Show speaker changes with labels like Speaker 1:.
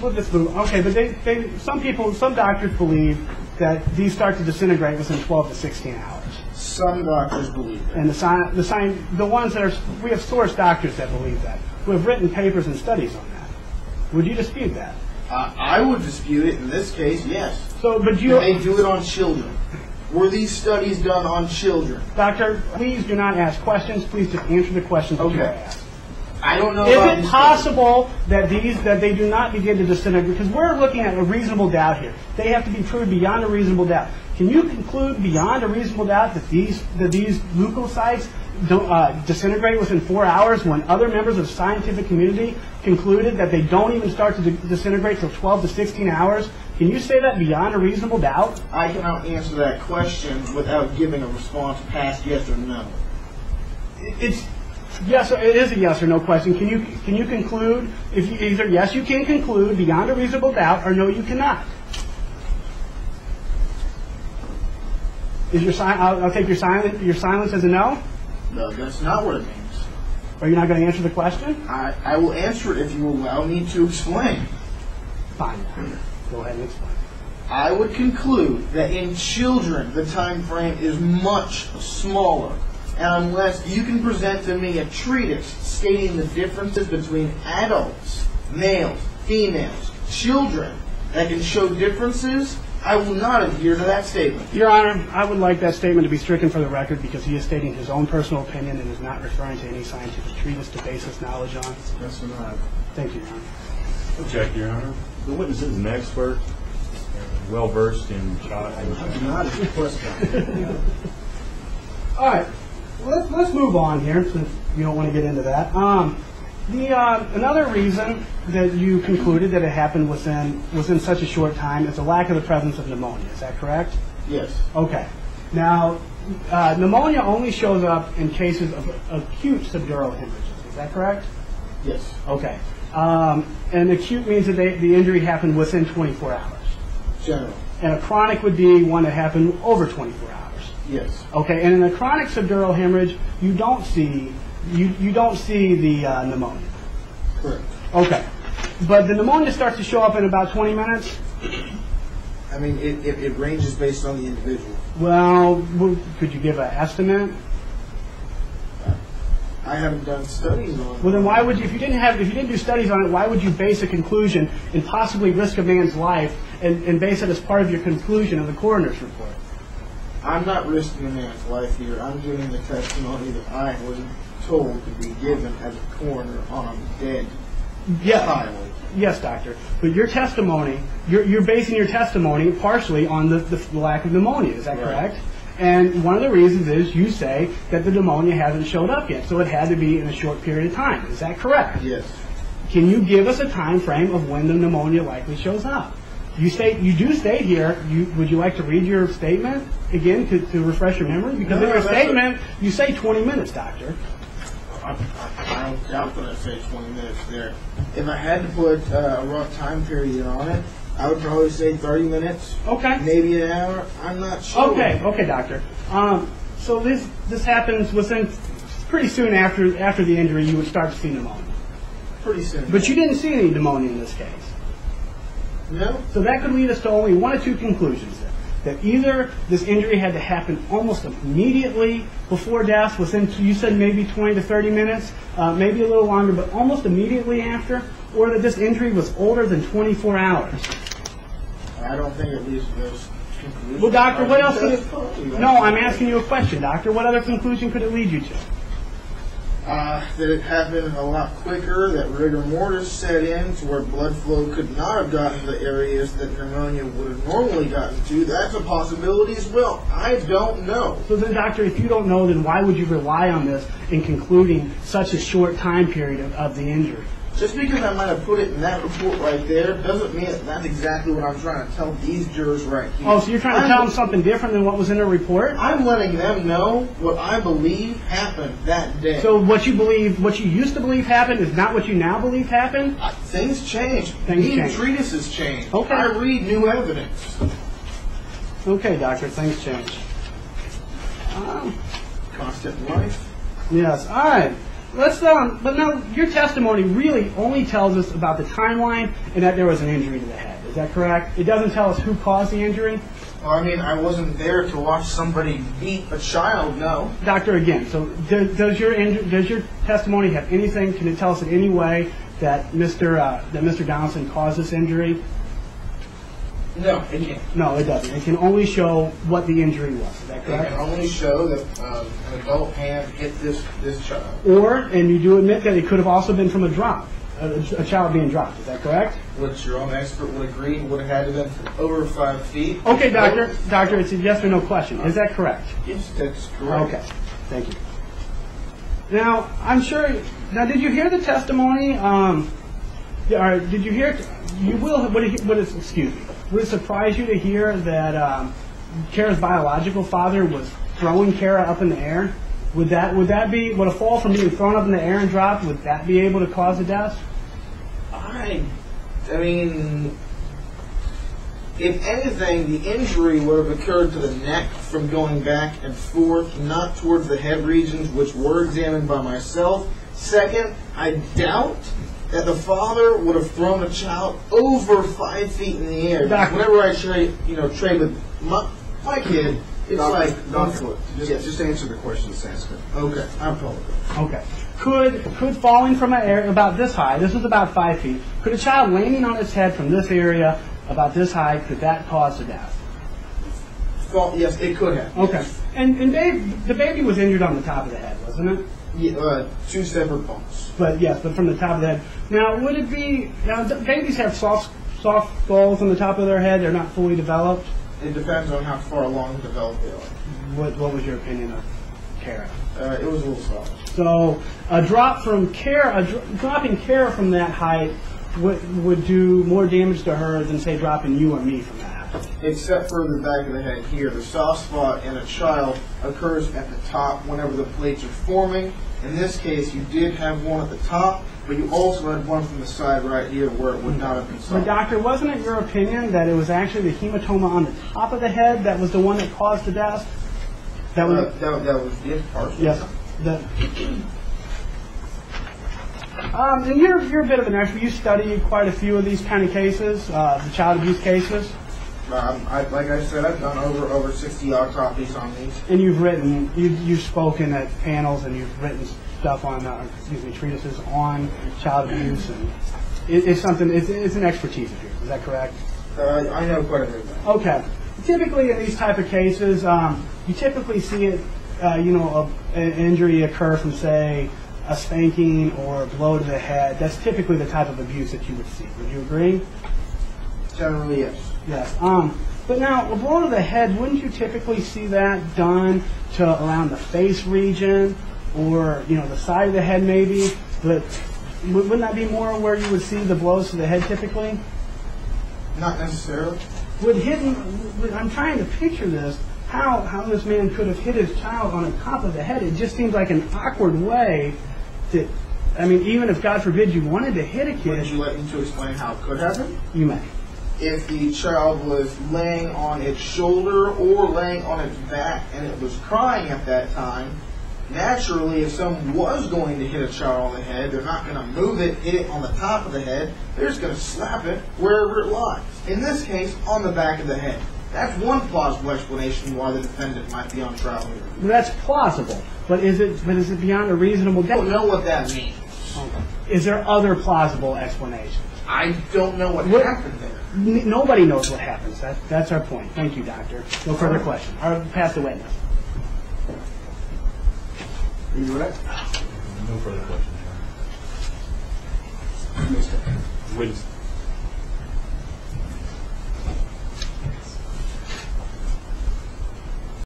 Speaker 1: We'll just move. Okay, but some doctors believe that these start to disintegrate within 12 to 16 hours.
Speaker 2: Some doctors believe that.
Speaker 1: And the ones that are, we have source doctors that believe that, who have written papers and studies on that. Would you dispute that?
Speaker 2: I would dispute it in this case, yes.
Speaker 1: So, but
Speaker 2: they do it on children. Were these studies done on children?
Speaker 1: Doctor, please do not ask questions. Please just answer the questions that you are asked.
Speaker 2: I don't know.
Speaker 1: Is it possible that they do not begin to disintegrate? Because we're looking at a reasonable doubt here. They have to be proved beyond a reasonable doubt. Can you conclude beyond a reasonable doubt that these leukocytes don't disintegrate within 4 hours when other members of the scientific community concluded that they don't even start to disintegrate till 12 to 16 hours? Can you say that beyond a reasonable doubt?
Speaker 2: I cannot answer that question without giving a response past yes or no.
Speaker 1: It's yes. It is a yes or no question. Can you conclude? If either yes, you can conclude beyond a reasonable doubt, or no, you cannot. Is your I'll take your silence as a no.
Speaker 2: No, that's not what it means.
Speaker 1: Are you not going to answer the question?
Speaker 2: I will answer it if you allow me to explain.
Speaker 1: Fine. Go ahead and explain.
Speaker 2: I would conclude that in children the time frame is much smaller. And unless you can present to me a treatise stating the differences between adults, males, females, children, that can show differences, I will not adhere to that statement.
Speaker 1: Your Honor, I would like that statement to be stricken for the record because he is stating his own personal opinion and is not referring to any scientific treatise to base his knowledge on.
Speaker 2: Yes or no?
Speaker 1: Thank you, Your Honor.
Speaker 3: Object, Your Honor. The witness is an expert, well-versed in child.
Speaker 2: I'm not a question.
Speaker 1: All right. Let's move on here since you don't want to get into that. Another reason that you concluded that it happened within such a short time is the lack of the presence of pneumonia. Is that correct?
Speaker 2: Yes.
Speaker 1: Okay. Now, pneumonia only shows up in cases of acute subdural hemorrhages. Is that correct?
Speaker 2: Yes.
Speaker 1: Okay. And acute means that the injury happened within 24 hours.
Speaker 2: General.
Speaker 1: And a chronic would be one that happened over 24 hours.
Speaker 2: Yes.
Speaker 1: Okay, and in a chronic subdural hemorrhage, you don't see the pneumonia.
Speaker 2: Correct.
Speaker 1: Okay, but the pneumonia starts to show up in about 20 minutes.
Speaker 2: I mean, it ranges based on the individual.
Speaker 1: Well, could you give an estimate?
Speaker 2: I haven't done studies on it.
Speaker 1: Well, then why would you? If you didn't do studies on it, why would you base a conclusion and possibly risk a man's life and base it as part of your conclusion of the coroner's report?
Speaker 2: I'm not risking a man's life here. I'm giving the testimony that I was told to be given as a coroner on a dead child.
Speaker 1: Yes, doctor. But your testimony, you're basing your testimony partially on the lack of pneumonia. Is that correct? And one of the reasons is you say that the pneumonia hasn't showed up yet, so it had to be in a short period of time. Is that correct?
Speaker 2: Yes.
Speaker 1: Can you give us a time frame of when the pneumonia likely shows up? You do state here. Would you like to read your statement again to refresh your memory? Because in your statement you say 20 minutes, doctor.
Speaker 2: I don't doubt that I say 20 minutes there. If I had to put a rough time period on it, I would probably say 30 minutes.
Speaker 1: Okay.
Speaker 2: Maybe an hour. I'm not sure.
Speaker 1: Okay, doctor. So this happens within pretty soon after the injury. You would start to see pneumonia.
Speaker 2: Pretty soon.
Speaker 1: But you didn't see any pneumonia in this case.
Speaker 2: No.
Speaker 1: So that could lead us to only one of two conclusions then. That either this injury had to happen almost immediately before death, you said maybe 20 to 30 minutes, maybe a little longer, but almost immediately after, or that this injury was older than 24 hours.
Speaker 2: I don't think it leads to those conclusions.
Speaker 1: Well, doctor, what else could it... No, I'm asking you a question, doctor. What other conclusion could it lead you to?
Speaker 2: That it happened a lot quicker, that rigor mortis set in to where blood flow could not have gotten to the areas that pneumonia would have normally gotten to. That's a possibility as well. I don't know.
Speaker 1: So then, doctor, if you don't know, then why would you rely on this in concluding such a short time period of the injury?
Speaker 2: Just because I might have put it in that report right there doesn't mean that's exactly what I'm trying to tell these jurors right here.
Speaker 1: Oh, so you're trying to tell them something different than what was in the report?
Speaker 2: I'm letting them know what I believe happened that day.
Speaker 1: So what you used to believe happened is not what you now believe happened?
Speaker 2: Things change.
Speaker 1: Things change.
Speaker 2: Treatises change.
Speaker 1: Okay.
Speaker 2: I read new evidence.
Speaker 1: Okay, doctor, things change.
Speaker 2: Constant life.
Speaker 1: Yes, all right. But no, your testimony really only tells us about the timeline and that there was an injury to the head. Is that correct? It doesn't tell us who caused the injury?
Speaker 2: Well, I mean, I wasn't there to watch somebody beat a child, no.
Speaker 1: Doctor, again, so does your testimony have anything, can it tell us in any way that Mr. Donaldson caused this injury?
Speaker 2: No, it can't.
Speaker 1: No, it doesn't. It can only show what the injury was. Is that
Speaker 2: It
Speaker 1: correct?
Speaker 2: can only show that an adult hand hit this child.
Speaker 1: And you do admit that it could have also been from a drop, a child being dropped. Is that correct?
Speaker 2: Which your own expert would agree would have had to have been over 5 feet.
Speaker 1: Okay, doctor. Doctor, it's a yes or no question. Is that correct?
Speaker 2: Yes, that's correct.
Speaker 1: Okay. Thank you. Now, I'm sure. Now, did you hear the testimony? Did you hear? You will. Excuse me. Would it surprise you to hear that Kara's biological father was throwing Kara up in the air? Would a fall from being thrown up in the air and dropped, would that be able to cause a death?
Speaker 2: I mean, if anything, the injury would have occurred to the neck from going back and forth, not towards the head regions, which were examined by myself. Second, I doubt that the father would have thrown a child over 5 feet in the air. Whenever I trade with my kid, it's
Speaker 4: Doctor, just answer the question, Sanskrit.
Speaker 2: Okay, I apologize.
Speaker 1: Okay. Could falling from an air about this high, this is about 5 feet, could a child landing on its head from this area about this high, could that cause a death?
Speaker 2: Yes, it could have.
Speaker 1: Okay.
Speaker 2: Yes.
Speaker 1: And the baby was injured on the top of the head, wasn't it?
Speaker 2: Yeah, 2 separate bumps.
Speaker 1: But from the top of the head. Now, would it be, babies have soft skulls on the top of their head, they're not fully developed?
Speaker 2: It depends on how far along developed they are.
Speaker 1: What was your opinion of Kara?
Speaker 2: It was a little soft.
Speaker 1: So a drop from dropping Kara from that height would do more damage to her than, say, dropping you or me from that height.
Speaker 2: Except for the back of the head here. The soft spot in a child occurs at the top whenever the plates are forming. In this case, you did have one at the top, but you also had one from the side right here where it would not have been soft.
Speaker 1: But doctor, wasn't it your opinion that it was actually the hematoma on the top of the head that was the one that caused the death?
Speaker 2: That was partially.
Speaker 1: Yes. And you're a bit of an expert. You study quite a few of these kind of cases, the child abuse cases.
Speaker 2: Like I said, I've done over 60 autopsies on these.
Speaker 1: And you've spoken at panels, and you've written stuff on, treatises on child abuse, and it's an expertise of yours. Is that correct?
Speaker 2: I know quite a bit about it.
Speaker 1: Okay. Typically, in these type of cases, you typically see it, an injury occur from, say, a spanking or a blow to the head. That's typically the type of abuse that you would see. Would you agree?
Speaker 2: Generally, yes.
Speaker 1: Yes. But now, a blow to the head, wouldn't you typically see that done to around the face region or, the side of the head maybe? But wouldn't that be more where you would see the blows to the head typically?
Speaker 2: Not necessarily.
Speaker 1: I'm trying to picture this, how this man could have hit his child on the top of the head. It just seems like an awkward way to, even if, God forbid, you wanted to hit a kid.
Speaker 2: Would you like me to explain how it could happen?
Speaker 1: You may.
Speaker 2: If the child was laying on its shoulder or laying on its back and it was crying at that time, naturally, if someone was going to hit a child on the head, they're not going to move it, hit it on the top of the head. They're just going to slap it wherever it lies. In this case, on the back of the head. That's one plausible explanation why the defendant might be on trial here.
Speaker 1: That's plausible, but is it beyond a reasonable doubt?
Speaker 2: I don't know what that means.
Speaker 1: Is there other plausible explanations?
Speaker 2: I don't know what happened there.
Speaker 1: Nobody knows what happens. That's our point. Thank you, doctor. No further questions. I'll pass the witness.
Speaker 4: Are you ready?
Speaker 3: No further questions.
Speaker 4: Mr.
Speaker 3: Witness.